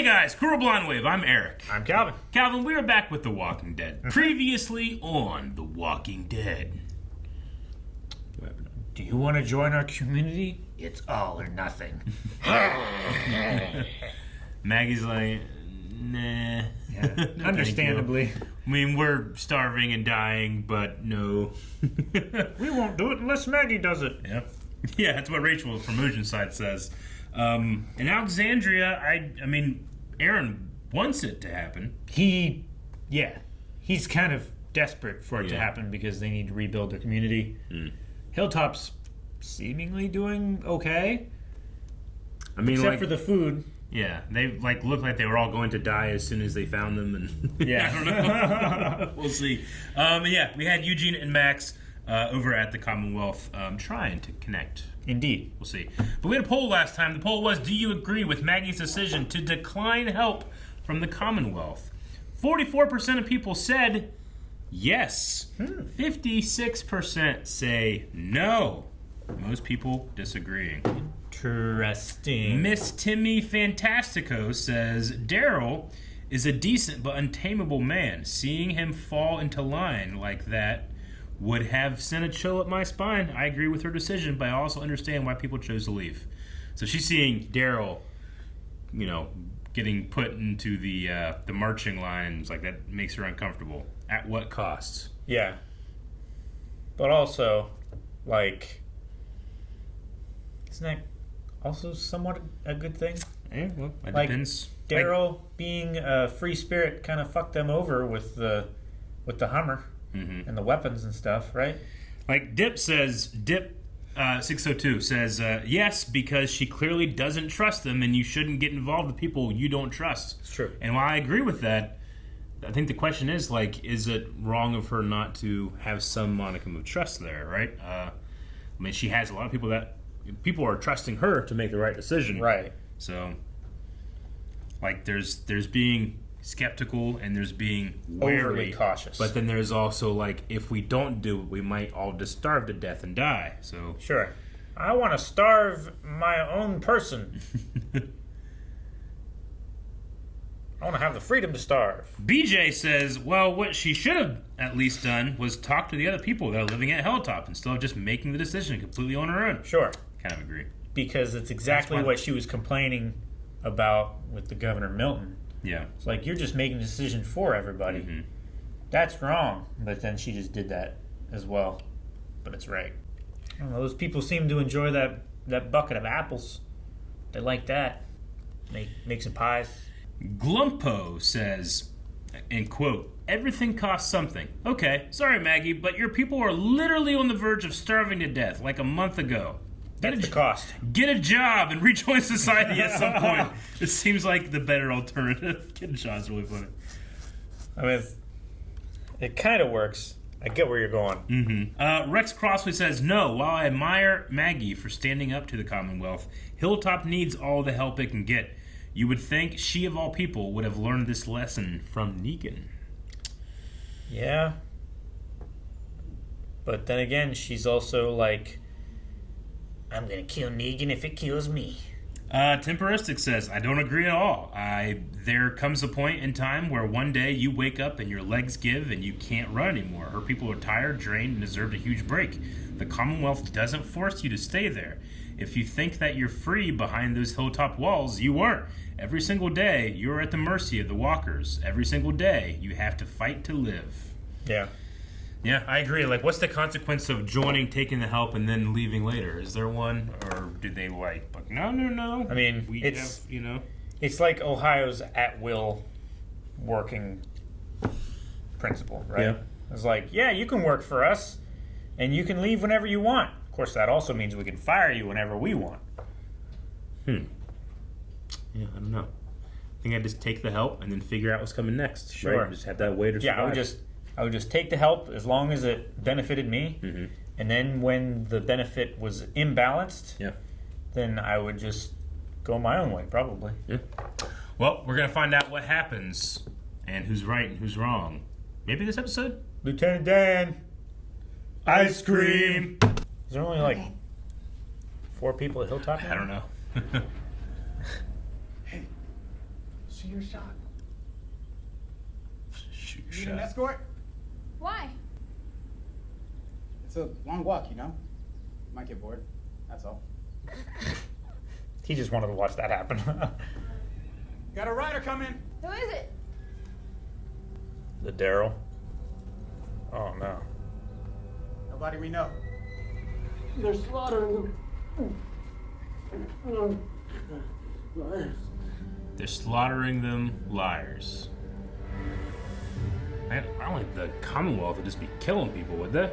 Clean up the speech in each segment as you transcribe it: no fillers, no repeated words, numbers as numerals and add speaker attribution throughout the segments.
Speaker 1: Hey guys, Cool Blonde Wave, I'm Eric.
Speaker 2: I'm Calvin.
Speaker 1: Calvin, we are back with The Walking Dead. Previously on The Walking Dead.
Speaker 2: Do you want to join our community? It's all or nothing.
Speaker 1: Maggie's like, nah.
Speaker 2: Yeah, understandably.
Speaker 1: I mean, we're starving and dying, but no.
Speaker 2: We won't do it unless Maggie does it.
Speaker 1: Yep. Yeah, that's what Rachel from Oceanside says. In Alexandria, I mean, Aaron wants it to happen.
Speaker 2: He's kind of desperate for it to happen because they need to rebuild their community. Hilltop's seemingly doing okay.
Speaker 1: I mean,
Speaker 2: except for the food.
Speaker 1: Yeah, they looked like they were all going to die as soon as they found them, and
Speaker 2: yeah,
Speaker 1: I don't know. We'll see. Yeah, we had Eugene and Max over at the Commonwealth trying to connect.
Speaker 2: Indeed.
Speaker 1: We'll see. But we had a poll last time. The poll was, do you agree with Maggie's decision to decline help from the Commonwealth? 44% of people said yes. 56% say no. Most people disagreeing.
Speaker 2: Interesting.
Speaker 1: Miss Timmy Fantastico says, Daryl is a decent but untamable man. Seeing him fall into line like that would have sent a chill up my spine. I agree with her decision, but I also understand why people chose to leave. So she's seeing Daryl, getting put into the marching lines, like that makes her uncomfortable. At what cost?
Speaker 2: Yeah. But also, isn't that also somewhat a good thing?
Speaker 1: Yeah, well, that depends.
Speaker 2: Daryl being a free spirit kind of fucked them over with the Hummer. Mm-hmm. And the weapons and stuff, right?
Speaker 1: Like Dip 602 says, yes, because she clearly doesn't trust them, and you shouldn't get involved with people you don't trust.
Speaker 2: It's true.
Speaker 1: And while I agree with that, I think the question is, is it wrong of her not to have some modicum of trust there, right? I mean, she has a lot of people that people are trusting her to make the right decision.
Speaker 2: Right.
Speaker 1: So, there's being skeptical and there's being wary,
Speaker 2: overly cautious.
Speaker 1: But then there's also if we don't do it, we might all just starve to death and die. So
Speaker 2: sure, I want to starve my own person. I want to have the freedom to starve.
Speaker 1: BJ says, well, what she should have at least done was talk to the other people that are living at Hilltop instead of just making the decision completely on her own.
Speaker 2: Sure,
Speaker 1: kind of agree,
Speaker 2: because it's exactly what she was complaining about with the Governor Milton.
Speaker 1: Yeah.
Speaker 2: It's you're just making a decision for everybody. Mm-hmm. That's wrong. But then she just did that as well. But it's right. I don't know, those people seem to enjoy that bucket of apples. They like that. Make some pies.
Speaker 1: Glumpo says, and quote, everything costs something. Okay, sorry Maggie, but your people are literally on the verge of starving to death like a month ago.
Speaker 2: That's the cost.
Speaker 1: Get a job and rejoin society at some point. It seems like the better alternative. Get a job is really funny.
Speaker 2: I mean, it kind of works. I get where you're going.
Speaker 1: Mm-hmm. Rex Crossley says, no, while I admire Maggie for standing up to the Commonwealth, Hilltop needs all the help it can get. You would think she, of all people, would have learned this lesson from Negan.
Speaker 2: Yeah. But then again, she's also I'm going to kill Negan if it kills me.
Speaker 1: Temperistic says, I don't agree at all. There comes a point in time where one day you wake up and your legs give and you can't run anymore. Her people are tired, drained, and deserved a huge break. The Commonwealth doesn't force you to stay there. If you think that you're free behind those hilltop walls, you aren't. Every single day, you're at the mercy of the walkers. Every single day, you have to fight to live.
Speaker 2: Yeah.
Speaker 1: Yeah, I agree. What's the consequence of joining, taking the help, and then leaving later? Is there one? Or did they no?
Speaker 2: I mean, it's like Ohio's at-will working principle, right? Yeah. It's you can work for us, and you can leave whenever you want. Of course, that also means we can fire you whenever we want.
Speaker 1: Yeah, I don't know. I think I'd just take the help and then figure out what's coming next.
Speaker 2: Sure.
Speaker 1: Right? Just have that way to survive.
Speaker 2: Yeah, I would just take the help as long as it benefited me.
Speaker 1: Mm-hmm.
Speaker 2: And then when the benefit was imbalanced, then I would just go my own way, probably.
Speaker 1: Yeah. Well, we're going to find out what happens and who's right and who's wrong. Maybe this episode?
Speaker 2: Lieutenant Dan.
Speaker 1: Ice cream.
Speaker 2: Is there only 4 people at Hilltop now?
Speaker 1: I don't know.
Speaker 3: Shoot your shot.
Speaker 1: Shoot
Speaker 3: Need
Speaker 1: your
Speaker 3: an
Speaker 1: shot.
Speaker 3: escort?
Speaker 4: Why?
Speaker 3: It's a long walk, you know? Might get bored. That's all.
Speaker 2: He just wanted to watch that happen.
Speaker 3: Got a rider coming.
Speaker 4: Who is it?
Speaker 2: The Daryl. Oh no.
Speaker 3: Nobody we know.
Speaker 5: They're slaughtering them.
Speaker 1: They're slaughtering them, liars. Man, I don't think the Commonwealth would just be killing people, would they?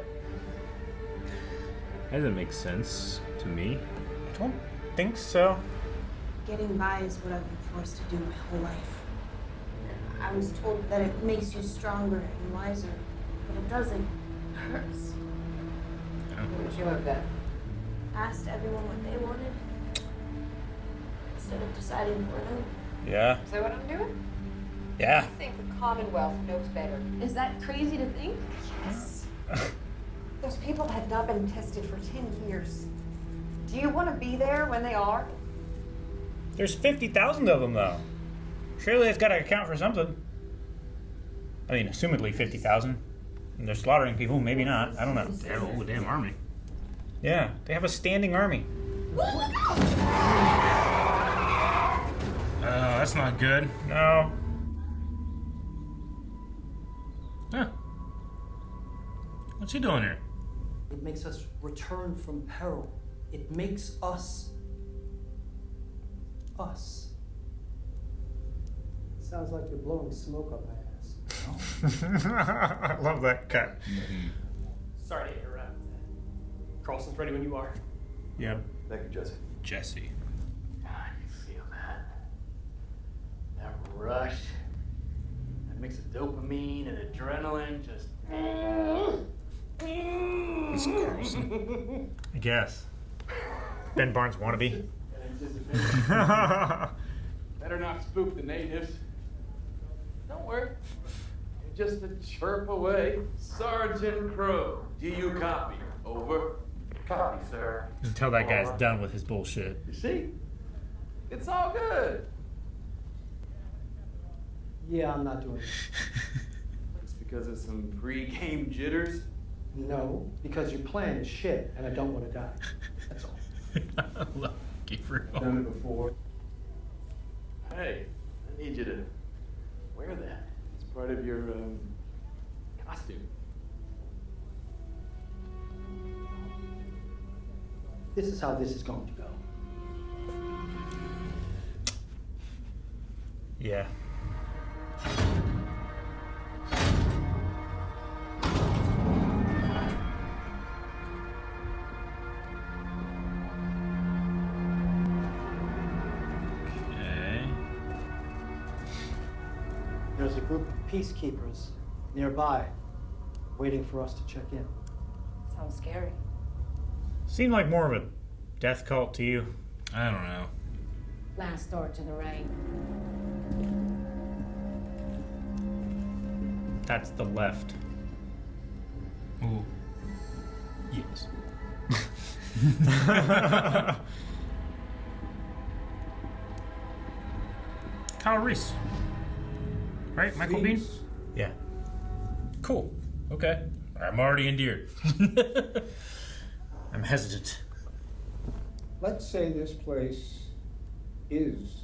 Speaker 1: That doesn't make sense to me.
Speaker 2: I don't think so.
Speaker 6: Getting by is what I've been forced to do my whole life. I was told that it makes you stronger and wiser, but it doesn't. It hurts.
Speaker 5: What would you have done?
Speaker 6: Asked everyone what they wanted instead of deciding for an own.
Speaker 2: Yeah.
Speaker 5: Is that what I'm doing?
Speaker 2: Yeah.
Speaker 5: I think the Commonwealth knows better.
Speaker 6: Is that crazy to think?
Speaker 5: Yes. Those people have not been tested for 10 years. Do you want to be there when they are?
Speaker 2: There's 50,000 of them, though. Surely it's got to account for something. I mean, assumedly 50,000. And they're slaughtering people, maybe not. I don't know.
Speaker 1: They have a whole damn army.
Speaker 2: Yeah, they have a standing army.
Speaker 1: That's not good.
Speaker 2: No.
Speaker 1: Huh. What's he doing here?
Speaker 7: It makes us return from peril. It makes us us.
Speaker 8: Sounds like you're blowing smoke up my ass.
Speaker 2: I love that cut.
Speaker 9: Sorry to interrupt. Carlson's ready when you are.
Speaker 2: Yeah.
Speaker 10: Thank you, Jesse.
Speaker 1: Jesse.
Speaker 9: I can feel that. That rush. That mix of dopamine and adrenaline just.
Speaker 1: It's Carlson.
Speaker 2: I guess. Ben Barnes wannabe.
Speaker 11: Better not spook the natives. Don't worry. You're just a chirp away. Sergeant Crow, do you copy? Over.
Speaker 9: Copy, sir.
Speaker 2: Until that guy's done with his bullshit.
Speaker 11: You see? It's all good.
Speaker 8: Yeah, I'm not doing it.
Speaker 11: It's because of some pre-game jitters.
Speaker 8: No, because your plan is shit, and I don't want to die. That's all.
Speaker 11: Done it before. Hey, I need you to wear that. It's part of your costume.
Speaker 8: This is how this is going to go.
Speaker 2: Yeah.
Speaker 8: There's a group of peacekeepers nearby waiting for us to check in.
Speaker 5: Sounds scary.
Speaker 2: Seemed like more of a death cult to you.
Speaker 1: I don't know.
Speaker 4: Last door to the right.
Speaker 2: That's the left.
Speaker 1: Ooh. Yes. Kyle Reese. Right? Michael Bean?
Speaker 2: Yeah.
Speaker 1: Cool. Okay. I'm already endeared.
Speaker 2: I'm hesitant.
Speaker 12: Let's say this place is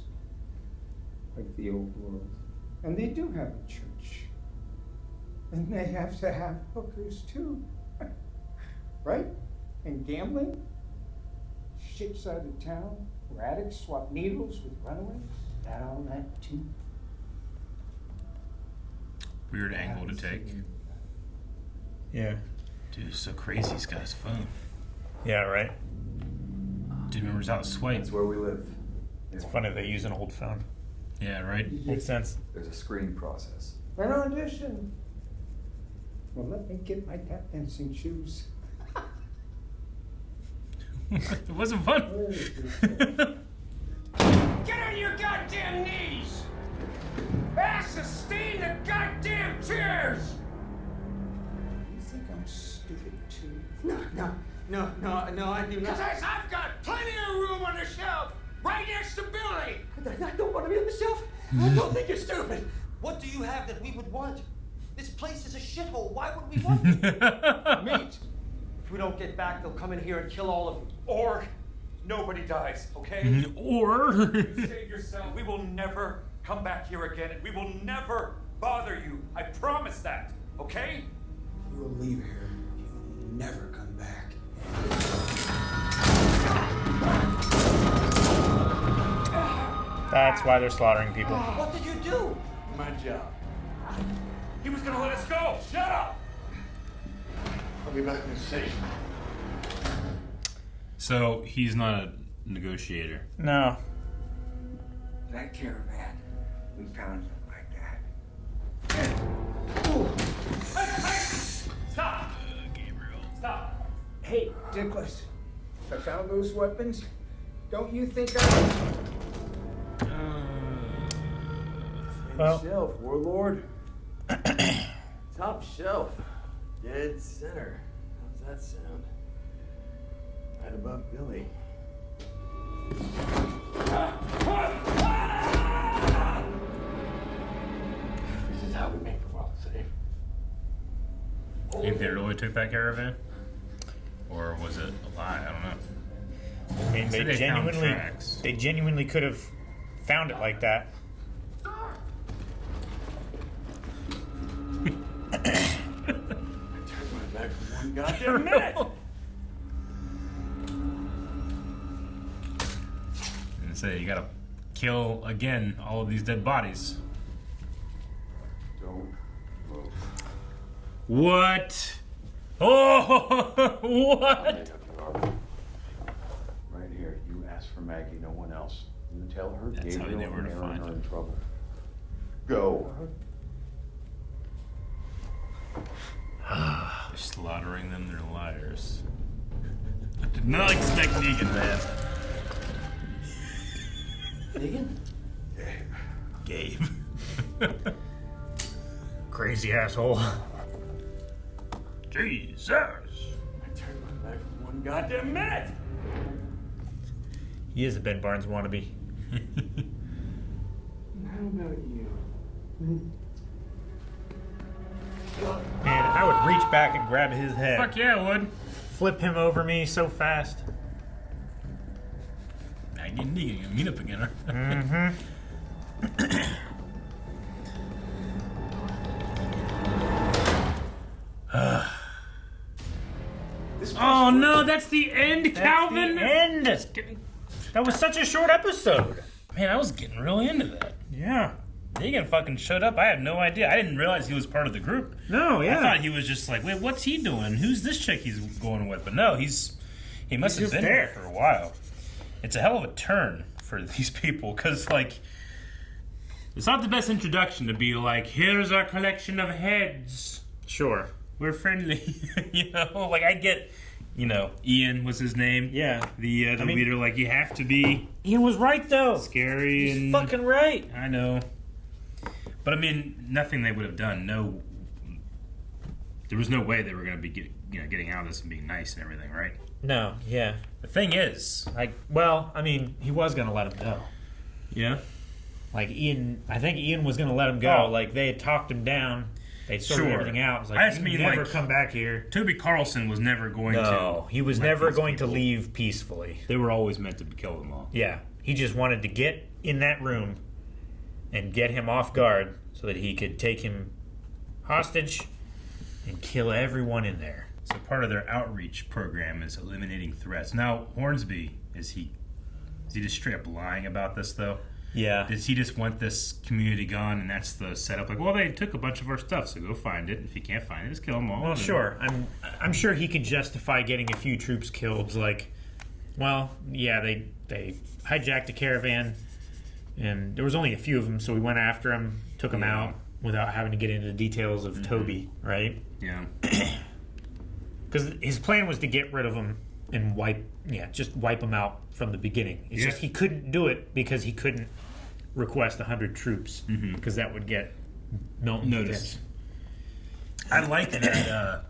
Speaker 12: like the old world. And they do have a church. And they have to have hookers too. Right? And gambling? Shit side of town where addicts swap needles with runaways? That all that too?
Speaker 1: Weird angle to take.
Speaker 2: Yeah.
Speaker 1: Dude, it's so crazy he's got his phone.
Speaker 2: Yeah, right?
Speaker 1: Dude remembers how to swipe.
Speaker 10: That's where we live.
Speaker 2: It's funny they use an old phone.
Speaker 1: Yeah, right?
Speaker 2: Makes sense.
Speaker 10: There's a screening process.
Speaker 12: An audition. Well, let me get my tap dancing shoes.
Speaker 1: It wasn't fun.
Speaker 12: Where is this?
Speaker 3: Get on your goddamn knees! Ass sustain the goddamn chairs!
Speaker 12: You think I'm stupid too?
Speaker 7: No, I do not.
Speaker 3: Because I've got plenty of room on the shelf right next to Billy!
Speaker 7: I don't want to be on the shelf. Don't think you're stupid. What do you have that we would want? This place is a shithole. Why would we want it? Meat. If we don't get back, they'll come in here and kill all of you.
Speaker 11: Or nobody dies, okay?
Speaker 1: Or
Speaker 11: Save yourself. We will never come back here again, and we will never bother you. I promise that, okay?
Speaker 13: You will leave here. You will never come back.
Speaker 2: That's why they're slaughtering people.
Speaker 7: What did you do?
Speaker 11: My job. He was gonna let us go. Shut up. I'll be back in safe.
Speaker 1: So he's not a negotiator.
Speaker 2: No.
Speaker 13: That caravan, we found like that.
Speaker 11: Stop.
Speaker 1: Gabriel.
Speaker 11: Stop.
Speaker 12: Hey, Dickless, I found those weapons. Don't you think I...
Speaker 2: Well.
Speaker 11: Shelf, Warlord. Top shelf. Dead center. How's that sound? Right above Billy. This is how we make the world safe.
Speaker 1: Think they really took that caravan? Or was it a lie? I don't know.
Speaker 2: I mean,
Speaker 1: Said they found tracks.
Speaker 2: they genuinely could have found it like that.
Speaker 11: I turned my back for one goddamn minute.
Speaker 1: And say you gotta kill again all of these dead bodies.
Speaker 10: Don't move.
Speaker 1: What? Oh, what?
Speaker 10: Right here. You asked for Maggie, no one else. You tell her
Speaker 1: That's how they
Speaker 10: Gabriel
Speaker 1: knew where
Speaker 10: and
Speaker 1: to
Speaker 10: Aaron
Speaker 1: find
Speaker 10: are
Speaker 1: him.
Speaker 10: in trouble. Go.
Speaker 1: They're slaughtering them, they're liars. I did not expect Negan, man.
Speaker 7: Negan?
Speaker 1: Gabe.
Speaker 2: Crazy asshole.
Speaker 1: Jesus.
Speaker 11: I turned my back for one goddamn minute.
Speaker 2: He is a Ben Barnes wannabe.
Speaker 11: How about you?
Speaker 2: Man, I would reach back and grab his head.
Speaker 1: Fuck yeah, I would.
Speaker 2: Flip him over me so fast.
Speaker 1: Maggie and Negan gonna meet up again, huh?
Speaker 2: Mm-hmm.
Speaker 1: Oh no, that's the end, Calvin!
Speaker 2: That's the end! That was such a short episode.
Speaker 1: Man, I was getting really into that.
Speaker 2: Yeah.
Speaker 1: Negan fucking showed up. I had no idea. I didn't realize he was part of the group.
Speaker 2: No, yeah.
Speaker 1: I thought he was just like, wait, what's he doing? Who's this chick he's going with? But no, he must have
Speaker 2: just
Speaker 1: been
Speaker 2: there
Speaker 1: there for a while. It's a hell of a turn for these people, because like, it's not the best introduction to be like, here's our collection of heads.
Speaker 2: Sure.
Speaker 1: We're friendly. You know, like I get, you know, Ian was his name.
Speaker 2: Yeah.
Speaker 1: The leader, like you have to be
Speaker 2: Ian was right though.
Speaker 1: scary
Speaker 2: He's
Speaker 1: and
Speaker 2: fucking right.
Speaker 1: I know. But I mean, nothing they would have done. No, there was no way they were going to be getting out of this and being nice and everything, right?
Speaker 2: No, yeah.
Speaker 1: The thing is,
Speaker 2: he was gonna let him go.
Speaker 1: yeah,
Speaker 2: Like I think Ian was gonna let him go.
Speaker 1: Oh.
Speaker 2: Like they had talked him down. They sorted
Speaker 1: Sure.
Speaker 2: everything out. It was like,
Speaker 1: I just
Speaker 2: you
Speaker 1: mean,
Speaker 2: never
Speaker 1: like,
Speaker 2: come back here.
Speaker 1: Toby Carlson was never going to.
Speaker 2: No, he was
Speaker 1: let
Speaker 2: never
Speaker 1: these
Speaker 2: going to
Speaker 1: people-
Speaker 2: leave peacefully.
Speaker 1: They were always meant to kill them all.
Speaker 2: Yeah, he just wanted to get in that room and get him off guard so that he could take him hostage and kill everyone in there.
Speaker 1: So part of their outreach program is eliminating threats. Now, Hornsby, is he just straight up lying about this though?
Speaker 2: Yeah.
Speaker 1: Does he just want this community gone, and that's the setup? Like, well, they took a bunch of our stuff, so go find it. If you can't find it, just kill them all.
Speaker 2: Well, sure. I'm sure he could justify getting a few troops killed. Like, well, yeah, they hijacked a caravan, and there was only a few of them, so we went after them, took them
Speaker 1: Yeah.
Speaker 2: out without having to get into the details of Toby, right?
Speaker 1: Yeah.
Speaker 2: Because his plan was to get rid of them and just wipe them out from the beginning. It's
Speaker 1: Yeah.
Speaker 2: just he couldn't do it because he couldn't request 100 troops because that would get Milton
Speaker 1: Noticed. I like that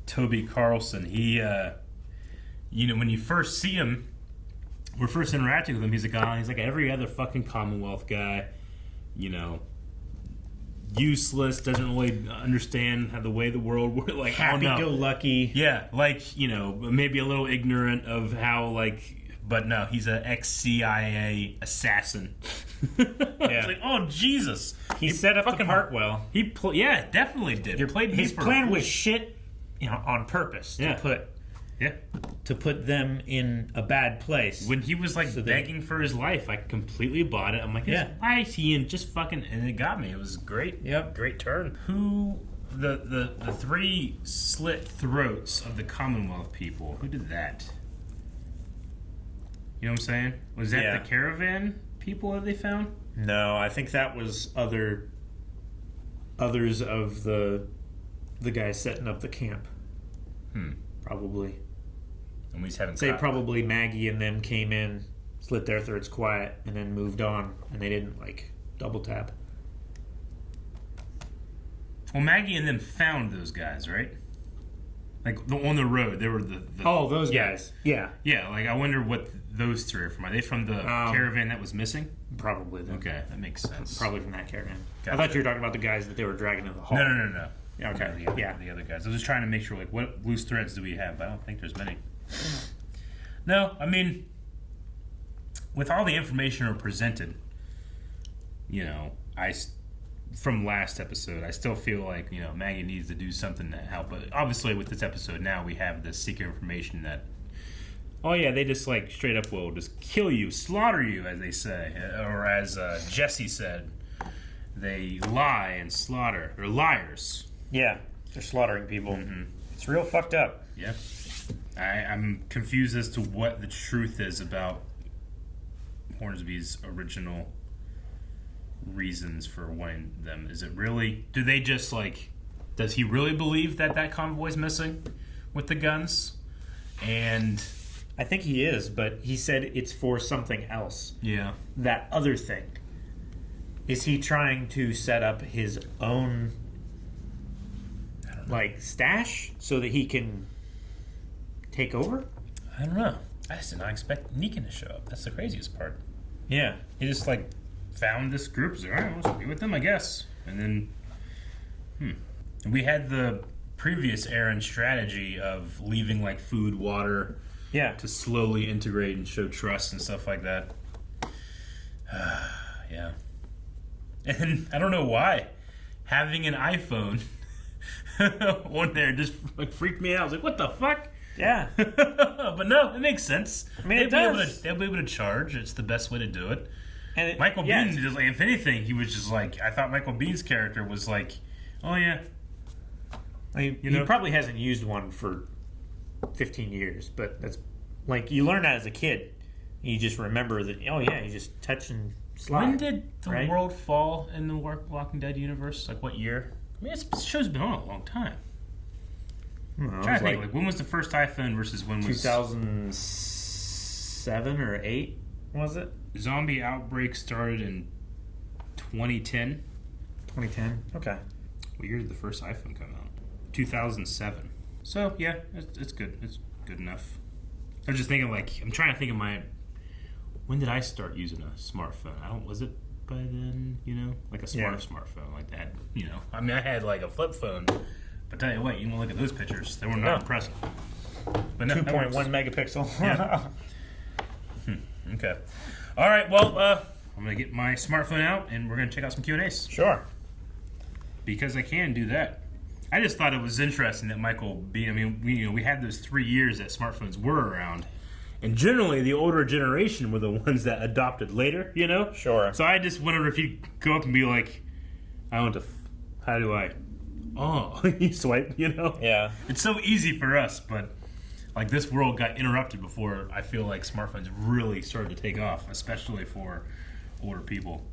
Speaker 1: Toby Carlson. He, when you first see him, we're first interacting with him. He's like every other fucking Commonwealth guy. useless, doesn't really understand how the way the world works. Like
Speaker 2: happy-go-lucky.
Speaker 1: Yeah, maybe a little ignorant of how But no, he's an ex-CIA assassin.
Speaker 2: Yeah.
Speaker 1: It's like, oh Jesus,
Speaker 2: he set up the part well.
Speaker 1: He definitely did.
Speaker 2: His plan was shit, on purpose to put them in a bad place.
Speaker 1: When he was begging for his life, I completely bought it. I'm like, why is he in just fucking? And it got me. It was great.
Speaker 2: Yep,
Speaker 1: great turn. Who the three slit throats of the Commonwealth people? Who did that? You know what I'm saying? Was that the caravan people that they found?
Speaker 2: No, I think that was others of the guys setting up the camp. Probably.
Speaker 1: And we just haven't.
Speaker 2: Say probably Maggie and them came in, slit their throats quiet, and then moved on, and they didn't double tap.
Speaker 1: Well, Maggie and them found those guys, right? On the road, they were the
Speaker 2: those guys. Yeah.
Speaker 1: Yeah, I wonder what those three are from. Are they from the caravan that was missing?
Speaker 2: Probably.
Speaker 1: Okay, that makes sense.
Speaker 2: Probably from that caravan.
Speaker 1: Gotcha.
Speaker 2: I thought you were talking about the guys that they were dragging in the hall.
Speaker 1: No.
Speaker 2: Yeah, okay.
Speaker 1: The other guys. I was just trying to make sure, what loose threads do we have? But I don't think there's many. No, I mean, with all the information we're presented, from last episode, I still feel like, Maggie needs to do something to help. But obviously, with this episode now, we have the secret information that, they just straight up will just kill you, slaughter you, as they say. Or as Jesse said, they lie and slaughter. They're liars.
Speaker 2: Yeah, they're slaughtering people.
Speaker 1: Mm-hmm.
Speaker 2: It's real fucked up.
Speaker 1: Yeah. I'm confused as to what the truth is about Hornsby's original reasons for wanting them. Is it really... Do they just, does he really believe that convoy's missing with the guns? And...
Speaker 2: I think he is, but he said it's for something else.
Speaker 1: Yeah.
Speaker 2: That other thing. Is he trying to set up his own... stash so that he can take over?
Speaker 1: I don't know. I just did not expect Negan to show up. That's the craziest part.
Speaker 2: Yeah.
Speaker 1: He just found this group. He's like, all right, let's be with them, I guess. And then, we had the previous Aaron strategy of leaving food, water, to slowly integrate and show trust and stuff like that. Yeah. And I don't know why having an iPhone on there just freaked me out. I was like, what the fuck?
Speaker 2: Yeah.
Speaker 1: But no, it makes sense.
Speaker 2: I mean,
Speaker 1: they'll be able to charge. It's the best way to do it. And Michael Biehn, just if anything, he was just I thought Michael Bihn's character was oh yeah.
Speaker 2: He probably hasn't used one for 15 years, but that's you learn that as a kid. You just remember that, you just touch and slide.
Speaker 1: When did the world fall in the Walking Dead universe? What year? I mean, this show's been on a long time. I'm trying to think, when was the first iPhone versus when was...
Speaker 2: 2007 or 8, was it?
Speaker 1: Zombie Outbreak started in 2010.
Speaker 2: 2010? Okay.
Speaker 1: What year did the first iPhone come out? 2007. So, yeah, it's good. It's good enough. I was just thinking, I'm trying to think of when did I start using a smartphone? Was it by then, a smartphone like that, I mean, I had a flip phone, but tell you what, you want to look at those pictures, they were not impressive. But no,
Speaker 2: 2.1 megapixel.
Speaker 1: Yeah. Okay. All right, well, I'm going to get my smartphone out, and we're going to check out some Q&As.
Speaker 2: Sure.
Speaker 1: Because I can do that. I just thought it was interesting that Michael Biehn, we had those 3 years that smartphones were around. And generally, the older generation were the ones that adopted later,
Speaker 2: Sure.
Speaker 1: So I just wondered if he'd go up and be how do I? Oh, you swipe,
Speaker 2: Yeah.
Speaker 1: It's so easy for us, but this world got interrupted before I feel like smartphones really started to take off, especially for older people.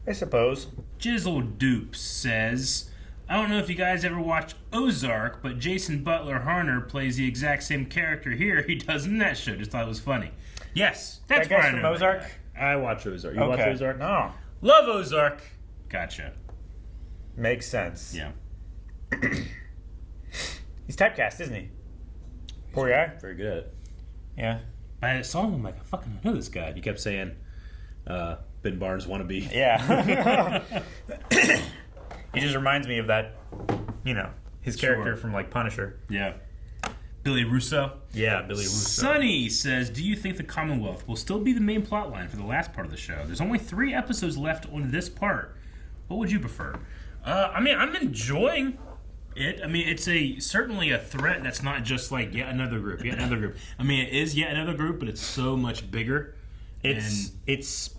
Speaker 2: I suppose.
Speaker 1: Jizzle Dupes says, I don't know if you guys ever watched Ozark, but Jason Butler Harner plays the exact same character here he does in that show. Just thought it was funny. Yes, that's
Speaker 2: that guy's
Speaker 1: from
Speaker 2: Ozark?
Speaker 1: I watch Ozark. You watch Ozark?
Speaker 2: No.
Speaker 1: Love Ozark. Gotcha.
Speaker 2: Makes sense.
Speaker 1: Yeah.
Speaker 2: He's typecast, isn't he? Poor guy.
Speaker 1: Very good at it.
Speaker 2: Yeah.
Speaker 1: I saw him, I fucking know this guy. He kept saying, Ben Barnes wannabe.
Speaker 2: Yeah. He just reminds me of that, his character
Speaker 1: Sure.
Speaker 2: from, like, Punisher.
Speaker 1: Yeah. Billy Russo.
Speaker 2: Yeah, Billy Russo.
Speaker 1: Sonny says, do you think the Commonwealth will still be the main plot line for the last part of the show? There's only 3 episodes left on this part. What would you prefer? I'm enjoying it. It's certainly a threat that's not just like yet another group. It is yet another group, but it's so much bigger.
Speaker 2: It's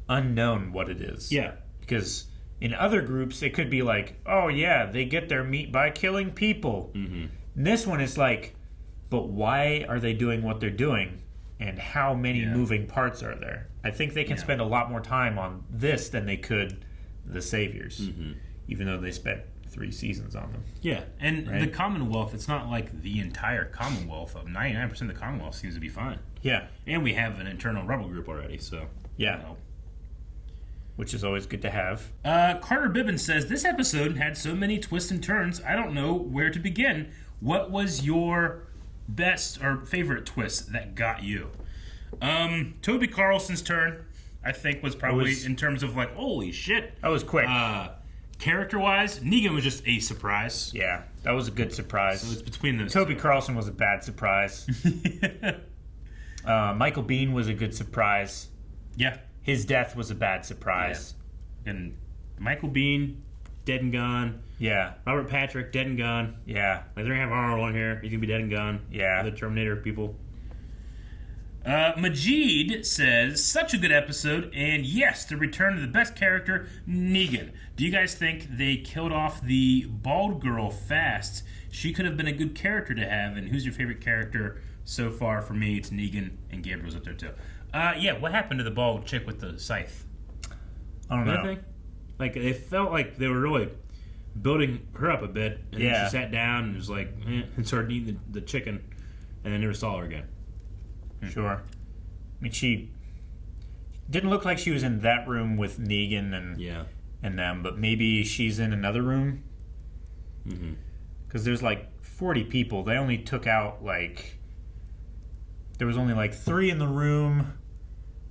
Speaker 2: unknown what it is.
Speaker 1: Yeah.
Speaker 2: Because in other groups, it could be like, oh, yeah, they get their meat by killing people.
Speaker 1: Mm-hmm.
Speaker 2: And this one is like, but why are they doing what they're doing? And how many moving parts are there? I think they can spend a lot more time on this than they could the Saviors, even though they spent 3 seasons on them.
Speaker 1: Yeah, and
Speaker 2: right?
Speaker 1: the Commonwealth, it's not like the entire Commonwealth. 99% of the Commonwealth seems to be fine.
Speaker 2: Yeah.
Speaker 1: And we have an internal rebel group already, so...
Speaker 2: Yeah. Which is always good to have.
Speaker 1: Carter Bibbins says, this episode had so many twists and turns, I don't know where to begin. What was your best or favorite twist that got you? Toby Carlson's turn, I think, was probably, in terms of like, holy shit.
Speaker 2: That was quick.
Speaker 1: Character-wise, Negan was just a surprise.
Speaker 2: Yeah, that was a good surprise.
Speaker 1: So it's between those
Speaker 2: Toby Carlson was a bad surprise. Michael Biehn was a good surprise.
Speaker 1: Yeah.
Speaker 2: His death was a bad surprise.
Speaker 1: Yeah. And Michael Biehn, dead and gone.
Speaker 2: Yeah.
Speaker 1: Robert Patrick, dead and gone.
Speaker 2: Yeah.
Speaker 1: Like, they're going to have Arnold on here. He's going to be dead and gone.
Speaker 2: Yeah.
Speaker 1: The Terminator people. Majid says, such a good episode, and yes, the return of the best character, Negan. Do you guys think they killed off the bald girl fast? She could have been a good character to have, and who's your favorite character so far? For me, it's Negan, and Gabriel's up there too. Yeah, what happened to the bald chick with the scythe?
Speaker 2: I don't know.
Speaker 1: Anything? Like, it felt like they were really building her up a bit, and then she sat down and was like, and started eating the chicken, and then never saw her again.
Speaker 2: Sure. I mean, she didn't look like she was in that room with Negan and them, but maybe she's in another room. Because there's like 40 people. They only took out there was only 3 in the room,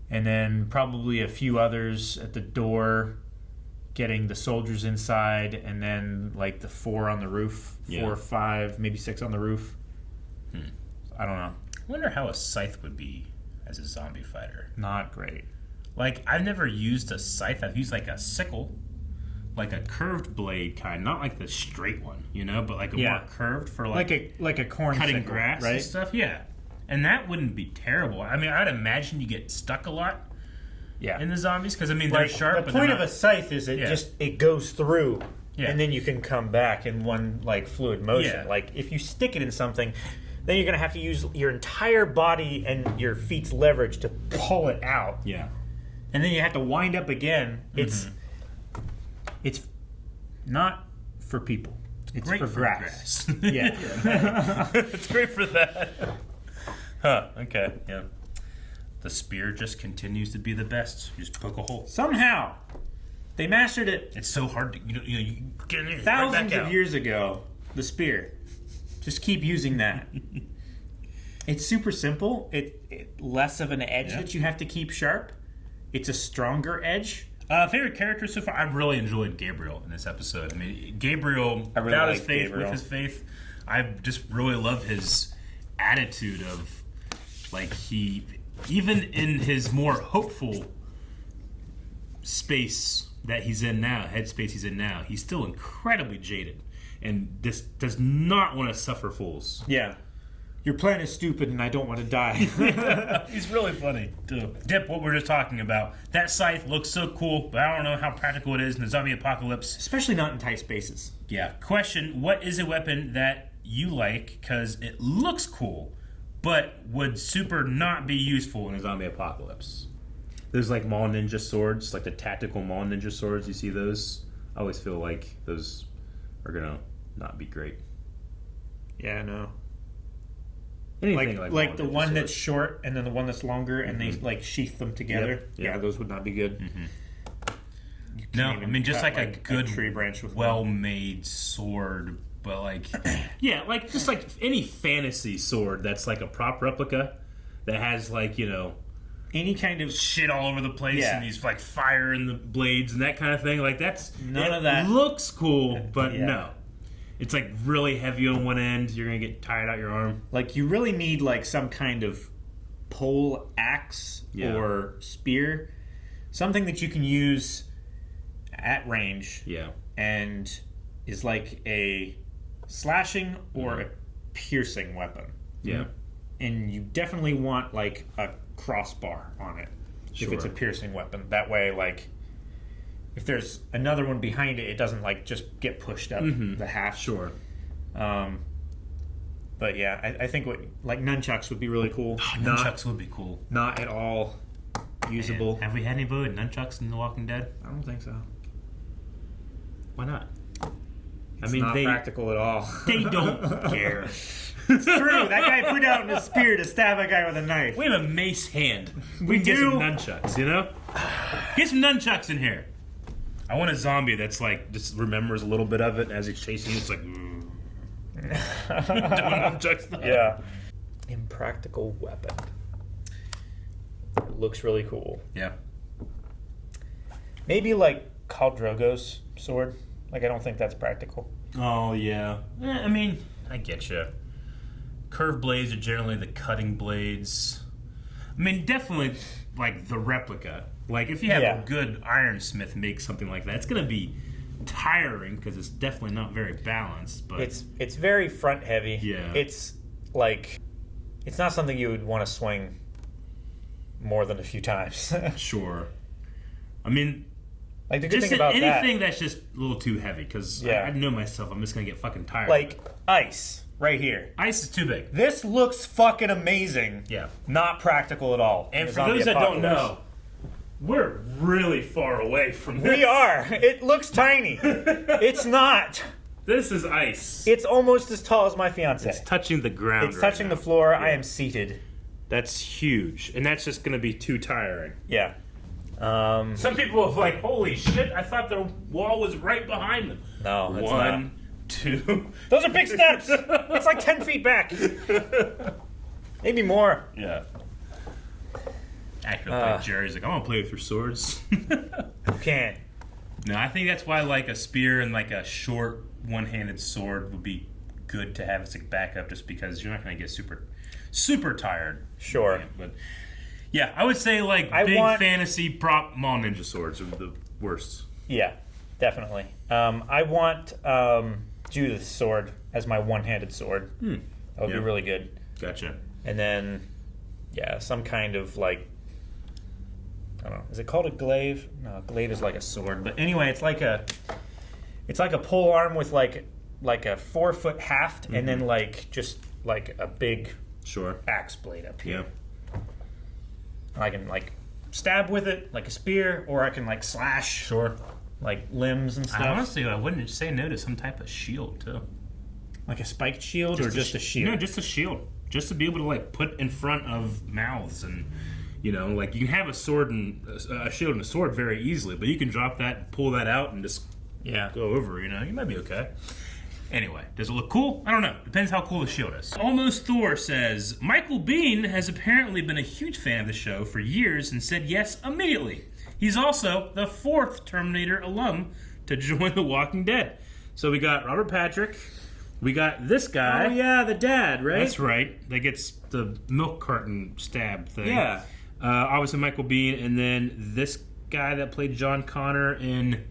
Speaker 2: and then probably a few others at the door getting the soldiers inside, and then the 4 on the roof, 4 or 5, maybe 6 on the roof. I don't know.
Speaker 1: I wonder how a scythe would be as a zombie fighter.
Speaker 2: Not great.
Speaker 1: I've never used a scythe. I've used a sickle, like a curved blade kind, not like the straight one, but like a more curved for
Speaker 2: like a corn
Speaker 1: cutting
Speaker 2: sickle,
Speaker 1: grass
Speaker 2: right?
Speaker 1: and stuff. Yeah, and that wouldn't be terrible. I mean, I'd imagine you get stuck a lot.
Speaker 2: Yeah.
Speaker 1: In the zombies, because they're sharp.
Speaker 2: The point of a scythe is it goes through, and then you can come back in one fluid motion.
Speaker 1: Yeah.
Speaker 2: If you stick it in something, then you're gonna have to use your entire body and your feet's leverage to pull it out.
Speaker 1: Yeah.
Speaker 2: And then you have to wind up again. It's not for people. It's
Speaker 1: great
Speaker 2: for grass. Yeah.
Speaker 1: It's great for that. Huh. Okay. Yeah. The spear just continues to be the best. You just poke a hole.
Speaker 2: Somehow, they mastered it.
Speaker 1: It's so hard to you get it
Speaker 2: thousands
Speaker 1: right back
Speaker 2: of
Speaker 1: out.
Speaker 2: years ago. The spear. Just keep using that. It's super simple. It less of an edge that you have to keep sharp. It's a stronger edge.
Speaker 1: Favorite character so far? I really enjoyed Gabriel in this episode. I mean, Gabriel,
Speaker 2: I really
Speaker 1: without his
Speaker 2: like
Speaker 1: faith,
Speaker 2: Gabriel.
Speaker 1: with his faith, I just really love his attitude of, he, even in his more hopeful space that he's in now, headspace he's in now, he's still incredibly jaded and just does not want to suffer fools.
Speaker 2: Yeah. Your plan is stupid and I don't want to die.
Speaker 1: He's really funny, too. Dip, what we're just talking about. That scythe looks so cool, but I don't know how practical it is in the zombie apocalypse.
Speaker 2: Especially not in tight spaces.
Speaker 1: Yeah. Question, what is a weapon that you like because it looks cool, but would super not be useful in a zombie apocalypse? There's Mall Ninja swords, the tactical Mall Ninja swords. You see those? I always feel like those are going to not be great.
Speaker 2: Yeah, no.
Speaker 1: Anything
Speaker 2: like the one
Speaker 1: swords.
Speaker 2: that's short and then the one that's longer, and they sheath them together.
Speaker 1: Yep.
Speaker 2: Yeah, those would not be good.
Speaker 1: No, I mean just
Speaker 2: cut,
Speaker 1: a good
Speaker 2: tree branch with
Speaker 1: well-made sword, but just any fantasy sword that's a prop replica that has
Speaker 2: any kind of
Speaker 1: shit all over the place
Speaker 2: Yeah.
Speaker 1: and these like fire in the blades and that kind of thing. Like that's
Speaker 2: None of that.
Speaker 1: looks cool, but
Speaker 2: Yeah.
Speaker 1: no. It's like really heavy on one end. You're gonna get tired out your arm.
Speaker 2: like you really need like some kind of pole axe
Speaker 1: Yeah.
Speaker 2: or spear, something that you can use at range.
Speaker 1: Yeah.
Speaker 2: And is like a slashing or a piercing weapon.
Speaker 1: Yeah.
Speaker 2: And you definitely want like a crossbar on it if it's a
Speaker 1: Sure.
Speaker 2: piercing weapon. That way, like, if there's another one behind it, it doesn't like just get pushed up the haft.
Speaker 1: Sure.
Speaker 2: But yeah, I think what like nunchucks would be really cool.
Speaker 1: Nunchucks would be cool.
Speaker 2: Not at all usable.
Speaker 1: Man, have we had any voted nunchucks in The Walking Dead?
Speaker 2: I don't think so.
Speaker 1: Why not?
Speaker 2: It's not practical at all.
Speaker 1: They don't care.
Speaker 2: It's true. That guy put out his spear to stab a guy with a knife.
Speaker 1: We have a mace hand.
Speaker 2: We
Speaker 1: can get
Speaker 2: do.
Speaker 1: some nunchucks, you know? Get some nunchucks in here. I want a zombie that's like, just remembers a little bit of it as he's chasing you. It's like, doing nunchuck stuff.
Speaker 2: Yeah. Impractical weapon. Looks really cool.
Speaker 1: Yeah.
Speaker 2: Maybe like Khal Drogo's sword. Like, I don't think that's practical.
Speaker 1: Oh, yeah. I mean, I get you. Curved blades are generally the cutting blades. I mean, definitely like the replica. Like, if you have
Speaker 2: Yeah.
Speaker 1: a good ironsmith make something like that, it's going to be tiring because it's definitely not very balanced. But
Speaker 2: It's very front heavy.
Speaker 1: Yeah.
Speaker 2: It's like, it's not something you would want to swing more than a few times.
Speaker 1: Sure. I mean,
Speaker 2: like the good
Speaker 1: just
Speaker 2: thing about
Speaker 1: anything that's just a little too heavy because
Speaker 2: Yeah.
Speaker 1: I know myself. I'm just going to get fucking tired.
Speaker 2: like ice right here.
Speaker 1: Ice is too big.
Speaker 2: This looks fucking amazing.
Speaker 1: Yeah.
Speaker 2: Not practical at all.
Speaker 1: And
Speaker 2: in
Speaker 1: for
Speaker 2: zombie
Speaker 1: those that don't
Speaker 2: apocalypse.
Speaker 1: know, we're really far away from this.
Speaker 2: We are. It looks tiny. It's not.
Speaker 1: This is ice.
Speaker 2: It's almost as tall as my fiance.
Speaker 1: It's touching the ground.
Speaker 2: It's
Speaker 1: right
Speaker 2: touching
Speaker 1: now.
Speaker 2: the floor. I am seated.
Speaker 1: That's huge, and that's just going to be too tiring.
Speaker 2: Yeah.
Speaker 1: Some people have like, holy shit! I thought the wall was right behind them.
Speaker 2: No, it's
Speaker 1: One,
Speaker 2: not.
Speaker 1: two.
Speaker 2: Those are big steps. It's like 10 feet back. Maybe more.
Speaker 1: Yeah. Actually, like Jerry's like, I want to play with your swords.
Speaker 2: You can.
Speaker 1: No, I think that's why like a spear and like a short one-handed sword would be good to have as a backup, just because you're not going to get super tired.
Speaker 2: Sure.
Speaker 1: But yeah, I would say like
Speaker 2: I
Speaker 1: big
Speaker 2: want-
Speaker 1: fantasy prop mall ninja swords are the worst.
Speaker 2: Yeah, definitely. I want Judith's sword as my one-handed sword. That would be
Speaker 1: Yeah.
Speaker 2: really good.
Speaker 1: Gotcha.
Speaker 2: And then, yeah, some kind of like, I don't know. Is it called a glaive? No, a glaive is like a sword. But anyway, it's like a pole arm with like a 4-foot haft, and then like just like a big
Speaker 1: Sure.
Speaker 2: axe blade up here.
Speaker 1: Yeah.
Speaker 2: And I can like stab with it like a spear, or I can like slash
Speaker 1: Sure.
Speaker 2: like limbs and stuff.
Speaker 1: Honestly, I wouldn't say no to some type of shield too.
Speaker 2: Like a spiked shield, or just a shield?
Speaker 1: No, just a shield. Just to be able to like put in front of mouths, and you know, like you can have a sword and a shield and a sword very easily, but you can drop that, pull that out, and just go over. You know, you might be okay. Anyway, does it look cool? I don't know. Depends how cool the shield is. Almost Thor says, Michael Biehn has apparently been a huge fan of the show for years and said yes immediately. He's also the 4th Terminator alum to join The Walking Dead. So we got Robert Patrick. We got this guy.
Speaker 2: Oh yeah, the dad, right?
Speaker 1: That's right. That gets the milk carton stab thing.
Speaker 2: Yeah.
Speaker 1: Obviously Michael Biehn, and then this guy that played John Connor in...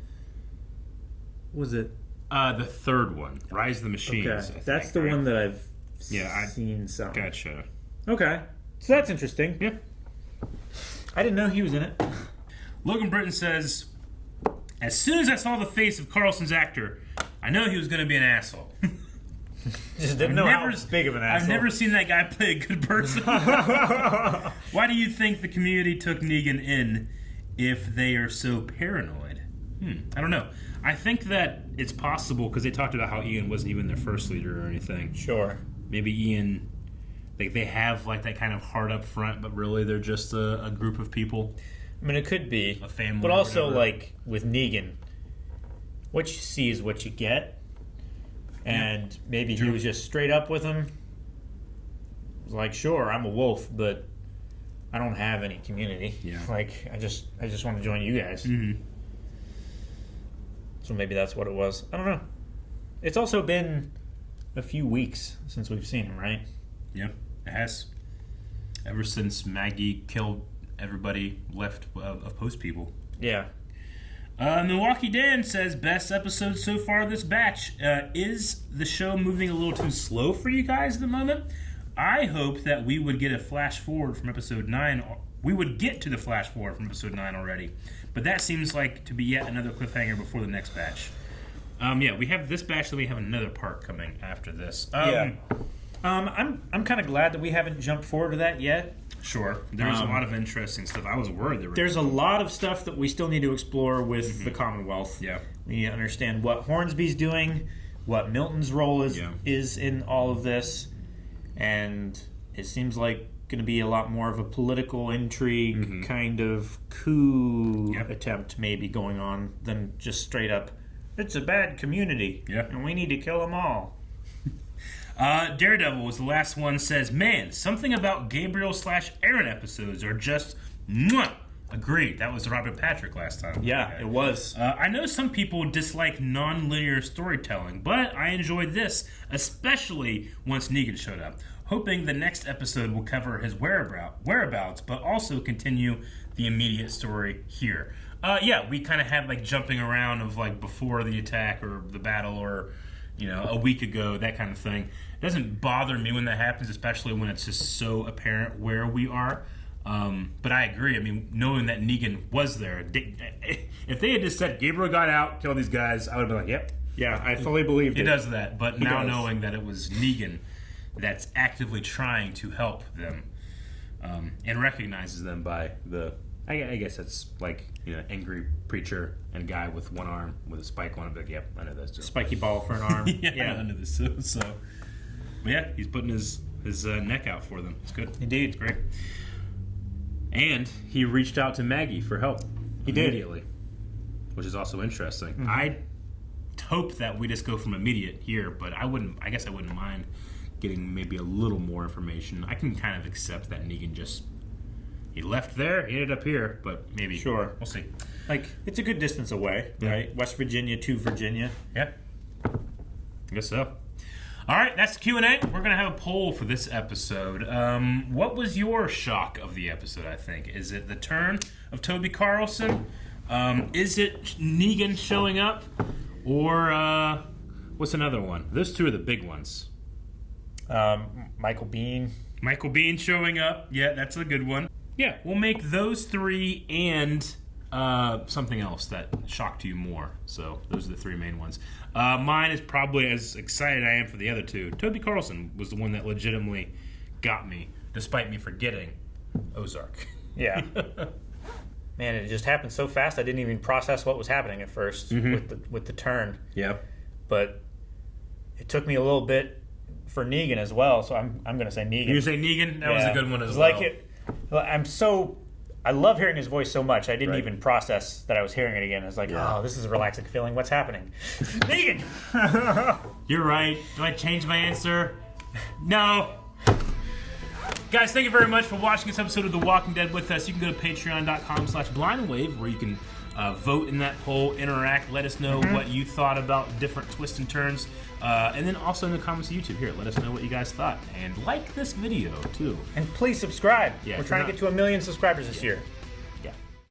Speaker 1: What was it? The third one, Rise of the Machines.
Speaker 2: Okay,
Speaker 1: I think,
Speaker 2: that's the
Speaker 1: right?
Speaker 2: one that I've
Speaker 1: I've
Speaker 2: seen some.
Speaker 1: Gotcha.
Speaker 2: Okay, so that's interesting.
Speaker 1: Yeah.
Speaker 2: I didn't know he was in it.
Speaker 1: Logan Britton says, as soon as I saw the face of Carlson's actor, I know he was going to be an asshole.
Speaker 2: Just didn't know how big of an asshole.
Speaker 1: I've never seen that guy play a good person. Why do you think the community took Negan in if they are so paranoid? I don't know. I think that it's possible because they talked about how Ian wasn't even their first leader or anything.
Speaker 2: Sure.
Speaker 1: Maybe Ian, like they have like that kind of heart up front, but really they're just a group of people.
Speaker 2: I mean, it could be
Speaker 1: a family,
Speaker 2: but also
Speaker 1: whatever.
Speaker 2: like with Negan, what you see is what you get, and maybe he was just straight up with him. He was like, "Sure, I'm a wolf, but I don't have any community.
Speaker 1: Yeah.
Speaker 2: Like, I just want to join you guys.
Speaker 1: Mm-hmm.
Speaker 2: So maybe that's what it was. I don't know. It's also been a few weeks since we've seen him, right?
Speaker 1: Yeah, it has. Ever since Maggie killed everybody left of Post people.
Speaker 2: Yeah.
Speaker 1: Milwaukee Dan says, best episode so far this batch. Is the show moving a little too slow for you guys at the moment? I hope that we would get a flash forward from episode 9. We would get to the flash forward from episode 9 already. But that seems like to be yet another cliffhanger before the next batch. We have this batch, then we have another part coming after this.
Speaker 2: I'm kind of glad that we haven't jumped forward to that yet.
Speaker 1: Sure. There's a lot of interesting stuff. I was worried there were.
Speaker 2: There's a lot of stuff that we still need to explore with the Commonwealth.
Speaker 1: Yeah.
Speaker 2: We need to understand what Hornsby's doing, what Milton's role is in all of this, and it seems like going to be a lot more of a political intrigue kind of coup attempt maybe going on than just straight up, it's a bad community, and we need to kill them all.
Speaker 1: Daredevil was the last one, says, man, something about Gabriel/Aaron episodes are just mwah! Agreed. That was Robert Patrick last time.
Speaker 2: Yeah, it was.
Speaker 1: I know some people dislike non-linear storytelling, but I enjoyed this, especially once Negan showed up. Hoping the next episode will cover his whereabouts, but also continue the immediate story here. We kind of had like jumping around of like before the attack or the battle or, a week ago, that kind of thing. It doesn't bother me when that happens, especially when it's just so apparent where we are. But I agree. I mean, knowing that Negan was there, if they had just said Gabriel got out, killed these guys, I would have been like, yep.
Speaker 2: Yeah, I fully believed
Speaker 1: he
Speaker 2: it.
Speaker 1: does that. But now knowing that it was Negan that's actively trying to help them and recognizes them by the, I guess it's like, angry preacher and guy with one arm with a spike on it. Like, yep, I know that's just
Speaker 2: spiky ball for an arm.
Speaker 1: yeah, I know this. So, but yeah, he's putting his neck out for them. It's good.
Speaker 2: Indeed.
Speaker 1: It's great. And he reached out to Maggie for help.
Speaker 2: He
Speaker 1: immediately, which is also interesting.
Speaker 2: Mm-hmm.
Speaker 1: I hope that we just go from immediate here, but I guess I wouldn't mind getting maybe a little more information. I can kind of accept that Negan he left there, he ended up here, but maybe.
Speaker 2: Sure.
Speaker 1: We'll see.
Speaker 2: Like, it's a good distance away, right? West Virginia to Virginia.
Speaker 1: Yeah. I guess so. All right, that's the Q&A. We're going to have a poll for this episode. What was your shock of the episode, I think? Is it the turn of Toby Carlson? Is it Negan showing up? Or what's another one? Those two are the big ones.
Speaker 2: Michael Biehn.
Speaker 1: Michael Biehn showing up. Yeah, that's a good one. Yeah, we'll make those three and something else that shocked you more. So those are the three main ones. Mine is probably as excited I am for the other two. Toby Carlson was the one that legitimately got me, despite me forgetting Ozark.
Speaker 2: Yeah. Man, it just happened so fast I didn't even process what was happening at first with the turn.
Speaker 1: Yeah.
Speaker 2: But it took me a little bit for Negan as well, so I'm going to say Negan.
Speaker 1: You say Negan? That was a good one as well.
Speaker 2: I love hearing his voice so much. I didn't even process that I was hearing it again. I was like, oh, this is a relaxing feeling. What's happening? Negan!
Speaker 1: You're right. Do I change my answer? No. Guys, thank you very much for watching this episode of The Walking Dead with us. You can go to patreon.com/blindwave where you can vote in that poll, interact, let us know what you thought about different twists and turns. And then also in the comments of YouTube here, let us know what you guys thought. And like this video, too.
Speaker 2: And please subscribe.
Speaker 1: Yeah,
Speaker 2: We're trying to get to 1 million subscribers this year.